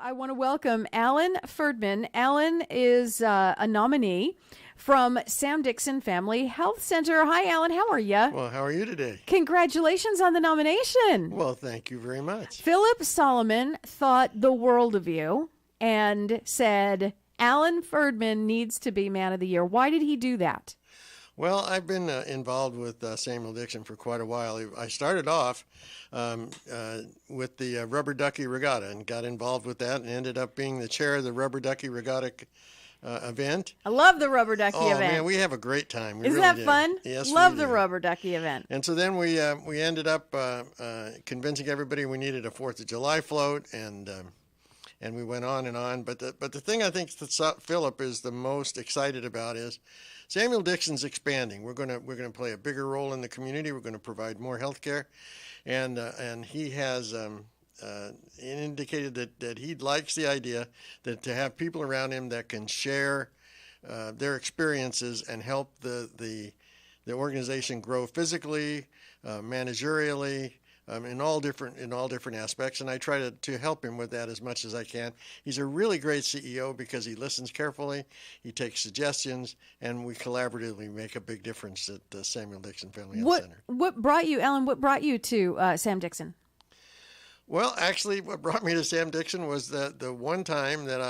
I want to welcome Alan Ferdman. Alan is a nominee from Sam Dixon Family Health Center. Hi, Alan. How are you? Well, how are you today? Congratulations on the nomination. Well, thank you very much. Philip Solomon thought the world of you and said, Alan Ferdman needs to be Man of the Year. Why did he do that? Well, I've been involved with Samuel Dixon for quite a while. I started off with the Rubber Ducky Regatta and got involved with that and ended up being the chair of the Rubber Ducky Regatta event. I love the Rubber Ducky event. Oh, man, we have a great time. Isn't that fun? Yes, love we the do. Rubber Ducky event. And so then we ended up convincing everybody we needed a 4th of July float, and we went on and on. But the thing I think that Philip is the most excited about is Samuel Dixon's expanding. We're gonna play a bigger role in the community. We're going to provide more health care, and he has indicated that he likes the idea that to have people around him that can share their experiences and help the organization grow physically, managerially. In all different aspects, and I try to help him with that as much as I can. He's a really great CEO because he listens carefully, he takes suggestions, and we collaboratively make a big difference at the Samuel Dixon Family Health Center. What brought you, Alan? What brought you to Sam Dixon? Well, actually, what brought me to Sam Dixon was the one time that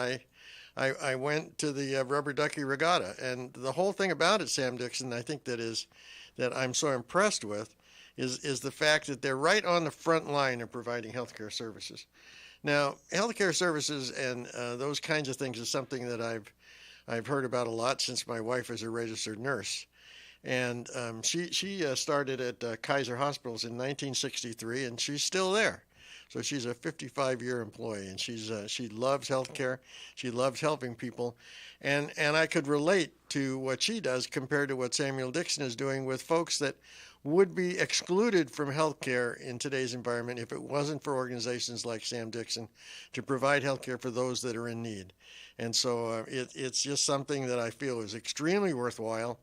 I went to the Rubber Ducky Regatta, and the whole thing about it, Sam Dixon, I think that I'm so impressed with. Is the fact that they're right on the front line of providing healthcare services. Now, healthcare services and those kinds of things is something that I've heard about a lot since my wife is a registered nurse, and she started at Kaiser Hospitals in 1963, and she's still there. So she's a 55-year employee, and she loves healthcare. She loves helping people, and I could relate to what she does compared to what Samuel Dixon is doing with folks that would be excluded from healthcare in today's environment if it wasn't for organizations like Sam Dixon to provide healthcare for those that are in need. And so it's just something that I feel is extremely worthwhile,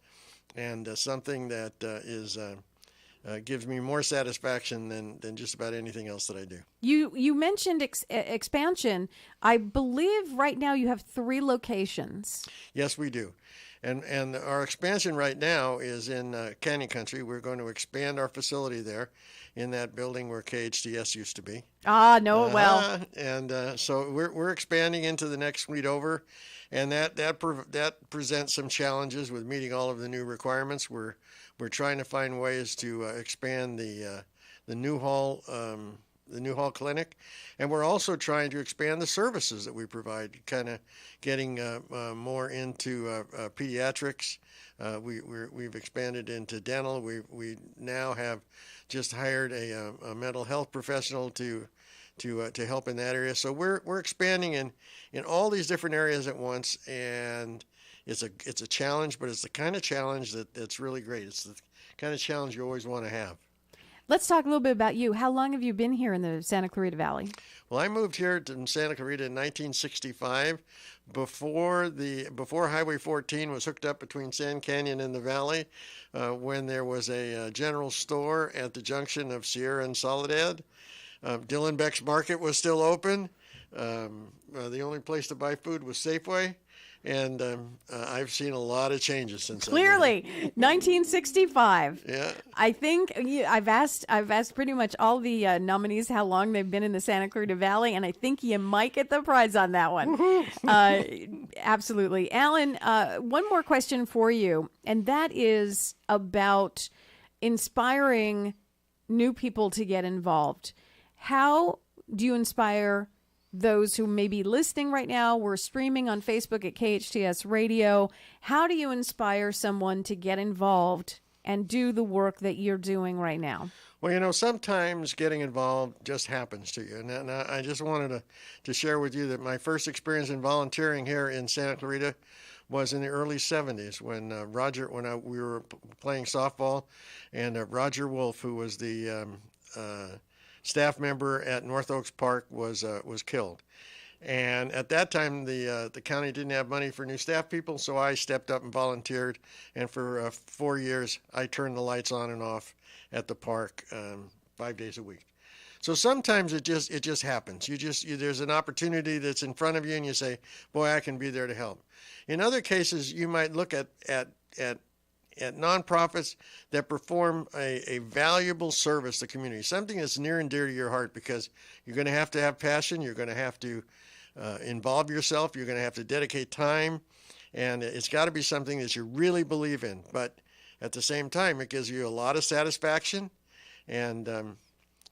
and something that gives me more satisfaction than just about anything else that I do. You mentioned expansion. I believe right now you have 3 locations. Yes, we do. And our expansion right now is in Canyon Country. We're going to expand our facility there in that building where KHTS used to be. Know it well. And so we're expanding into the next suite over, and that presents some challenges with meeting all of the new requirements. We're trying to find ways to expand the Newhall clinic, and we're also trying to expand the services that we provide, kind of getting more into pediatrics. We've expanded into dental. We now have just hired a mental health professional to help in that area. So we're expanding in all these different areas at once, and it's a challenge, but it's the kind of challenge that's really great. It's the kind of challenge you always want to have. Let's talk a little bit about you. How long have you been here in the Santa Clarita Valley? Well, I moved here to Santa Clarita in 1965, before Highway 14 was hooked up between Sand Canyon and the valley, when there was a general store at the junction of Sierra and Soledad. Dylan Beck's Market was still open. The only place to buy food was Safeway. And I've seen a lot of changes since then. Clearly, 1965. Yeah. I think I've asked pretty much all the nominees how long they've been in the Santa Clarita Valley, and I think you might get the prize on that one. Absolutely. Alan, one more question for you, and that is about inspiring new people to get involved. How do you inspire those who may be listening right now? We're streaming on Facebook at KHTS Radio. How do you inspire someone to get involved and do the work that you're doing right now? Well, sometimes getting involved just happens to you. And I just wanted to share with you that my first experience in volunteering here in Santa Clarita was in the early 70s when we were playing softball, and Roger Wolf, who was the staff member at North Oaks Park, was killed. And at that time, the county didn't have money for new staff people, so I stepped up and volunteered. And for 4 years, I turned the lights on and off at the park 5 days a week. So sometimes it just happens. There's an opportunity that's in front of you, and you say, "Boy, I can be there to help." In other cases, you might look at nonprofits that perform a valuable service to the community, something that's near and dear to your heart, because you're going to have passion, you're going to have to involve yourself, you're going to have to dedicate time, and it's got to be something that you really believe in. But at the same time, it gives you a lot of satisfaction, and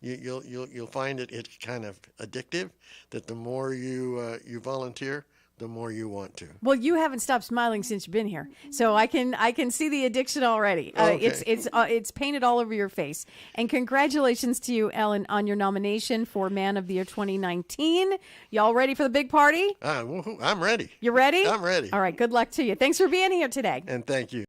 you'll find it kind of addictive. That the more you volunteer, the more you want to. Well, you haven't stopped smiling since you've been here, so I can see the addiction already. Okay. It's painted all over your face. And congratulations to you, Ellen, on your nomination for Man of the Year 2019. Y'all ready for the big party? I'm ready. You ready? I'm ready. All right. Good luck to you. Thanks for being here today. And thank you.